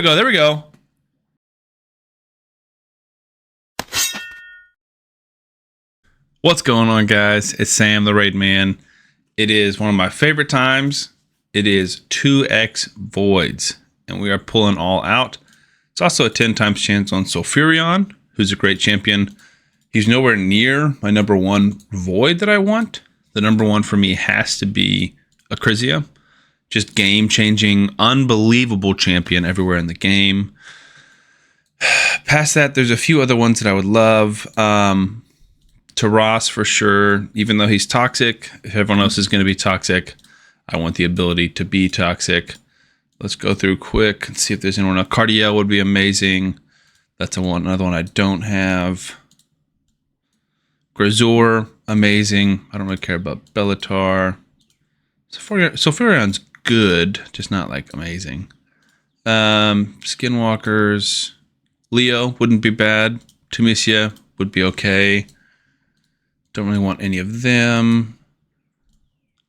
There we go. What's going on, guys? It's Sam, the Raid Man. It is one of my favorite times. It is 2x Voids, and we are pulling all out. It's also a 10 times chance on Sulfurion, who's a great champion. He's nowhere near my number one Void that I want. The number one for me has to be Acrizia. Just game-changing, unbelievable champion everywhere in the game. Past that, there's a few other ones that I would love. Ross for sure, even though he's toxic. If everyone else is going to be toxic, I want the ability to be toxic. Let's go through quick and see if there's anyone else. Cardiel would be amazing. That's another one I don't have. Grazor, amazing. I don't really care about Bellatar. Sulfurion's good, just not like amazing. Skinwalkers. Leo wouldn't be bad. Tunisia would be okay. Don't really want any of them.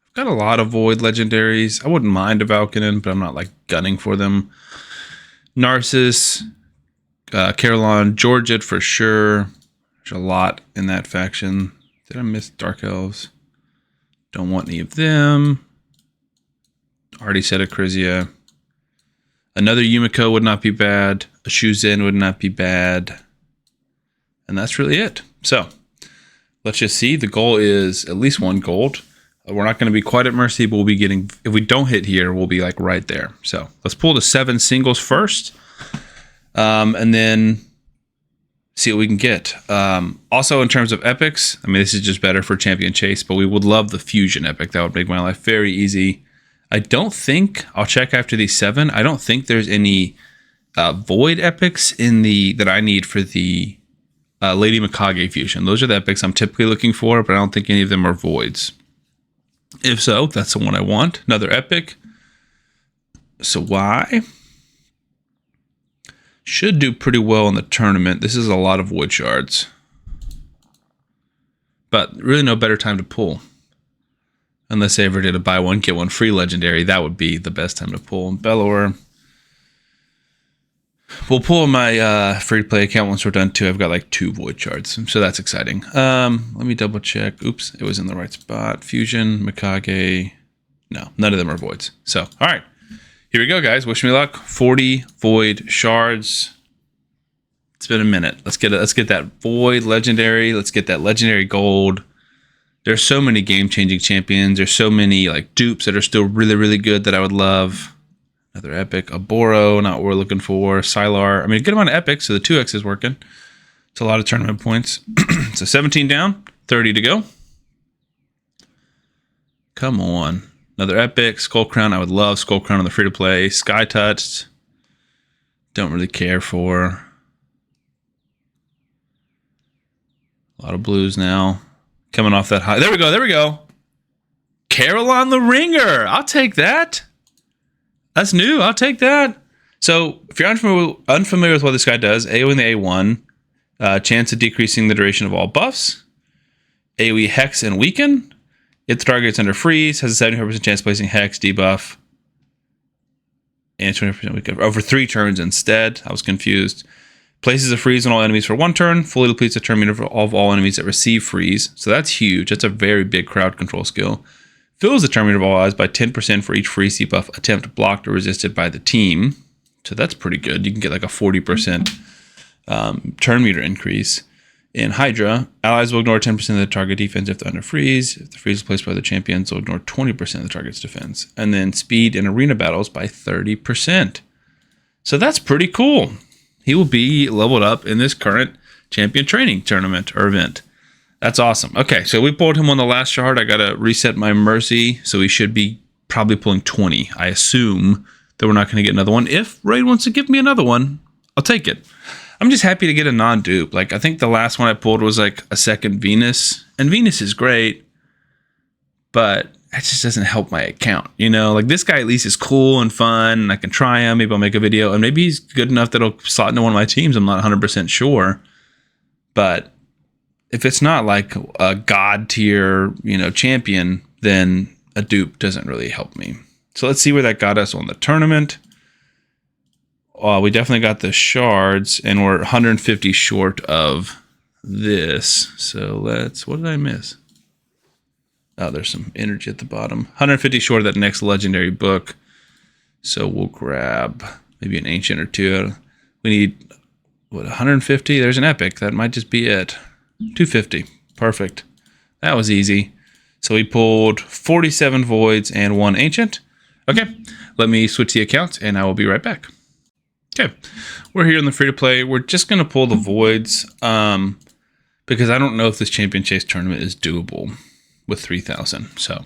I've got a lot of Void legendaries. I wouldn't mind a Valkynon, but I'm not like gunning for them. Narcissus, Carolon, Georgette for sure. There's a lot in that faction. Did I miss Dark Elves? Don't want any of them. Already said Acrizia. Another Yumiko would not be bad. A Shuzhen would not be bad. And that's really it. So let's just see. The goal is at least 1 gold. We're not going to be quite at mercy, but we'll be getting, if we don't hit here, we'll be like right there. So let's pull the 7 singles first. And then see what we can get. Also in terms of epics, I mean, this is just better for champion chase, but we would love the fusion epic. That would make my life very easy. I don't think, I'll check after these 7. I don't think there's any void epics in that I need for the Lady Mikage fusion. Those are the epics I'm typically looking for, but I don't think any of them are voids. If so, that's the one I want. Another epic. So why? Should do pretty well in the tournament. This is a lot of void shards. But really no better time to pull. Unless they ever did a buy one, get one free legendary. That would be the best time to pull. Bellower. We'll pull my free-to-play account once we're done too. I've got like 2 void shards, so that's exciting. Let me double check. Oops, it was in the right spot. Fusion, Mikage. No, none of them are voids. So, all right, here we go, guys. Wish me luck. 40 void shards. It's been a minute. Let's get that void legendary. Let's get that legendary gold. There's so many game-changing champions. There's so many like dupes that are still really, really good that I would love. Another epic. Aboro, not what we're looking for. Sylar. I mean, a good amount of epics, so the 2x is working. It's a lot of tournament points. So 17 down, 30 to go. Come on. Another epic. Skull Crown. I would love Skull Crown on the free-to-play. Sky Touched. Don't really care for. A lot of blues now. Coming off that high. There we go. There we go. Carolon the Ringer. I'll take that. That's new. I'll take that. So if you're unfamiliar with what this guy does, AoE in the A1, chance of decreasing the duration of all buffs, AoE Hex and Weaken. If the target's under freeze, has a 75% chance of placing Hex, debuff, and 20% weaken over 3 turns instead. I was confused. Places a freeze on all enemies for 1 turn, fully depletes the turn meter of all enemies that receive freeze. So that's huge. That's a very big crowd control skill. Fills the turn meter of all allies by 10% for each freeze debuff attempt blocked or resisted by the team. So that's pretty good. You can get like a 40% turn meter increase. In Hydra, allies will ignore 10% of the target defense if they're under freeze. If the freeze is placed by the champions, they'll ignore 20% of the target's defense. And then speed in arena battles by 30%. So that's pretty cool. He will be leveled up in this current champion training tournament or event. That's awesome. Okay, so we pulled him on the last shard. I got to reset my mercy, so we should be probably pulling 20. I assume that we're not going to get another one. If Raid wants to give me another one, I'll take it. I'm just happy to get a non-dupe. Like, I think the last one I pulled was like a second Venus, and Venus is great, but it just doesn't help my account. You know, like this guy at least is cool and fun, and I can try him. Maybe I'll make a video, and maybe he's good enough that he'll slot into one of my teams. I'm not 100% sure, but if it's not like a god tier, you know, champion, then a dupe doesn't really help me. So let's see where that got us on the tournament. we definitely got the shards, and we're 150 short of this. So let's, what did I miss? Oh, there's some energy at the bottom. 150 short of that next legendary book. So we'll grab maybe an ancient or two. We need, what, 150? There's an epic. That might just be it. 250. Perfect. That was easy. So we pulled 47 voids and 1 ancient. Okay, let me switch the accounts and I will be right back. Okay, we're here in the free-to-play. We're just going to pull the voids because I don't know if this champion chase tournament is doable with 3,000. So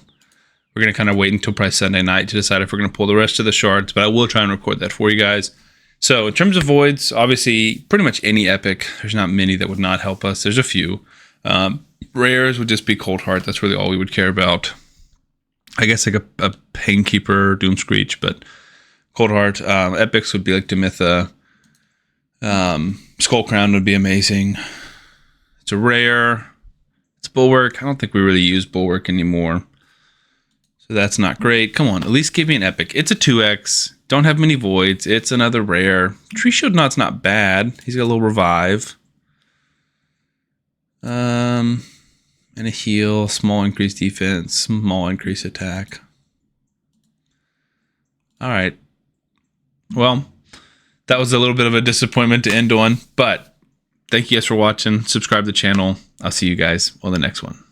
we're going to kind of wait until probably Sunday night to decide if we're going to pull the rest of the shards, but I will try and record that for you guys. So in terms of voids, obviously pretty much any epic. There's not many that would not help us. There's a few. Rares would just be Cold Heart. That's really all we would care about. I guess like a Painkeeper, Doom Screech, but Cold Heart. Epics would be like Demitha. Skull Crown would be amazing. It's a rare. It's Bulwark. I don't think we really use Bulwark anymore. So that's not great. Come on, at least give me an epic. It's a 2x. Don't have many voids. It's another rare. Tree Shield Knot's not bad. He's got a little revive. And a heal, small increase defense, small increase attack. All right. Well, that was a little bit of a disappointment to end on, but thank you guys for watching. Subscribe to the channel. I'll see you guys on the next one.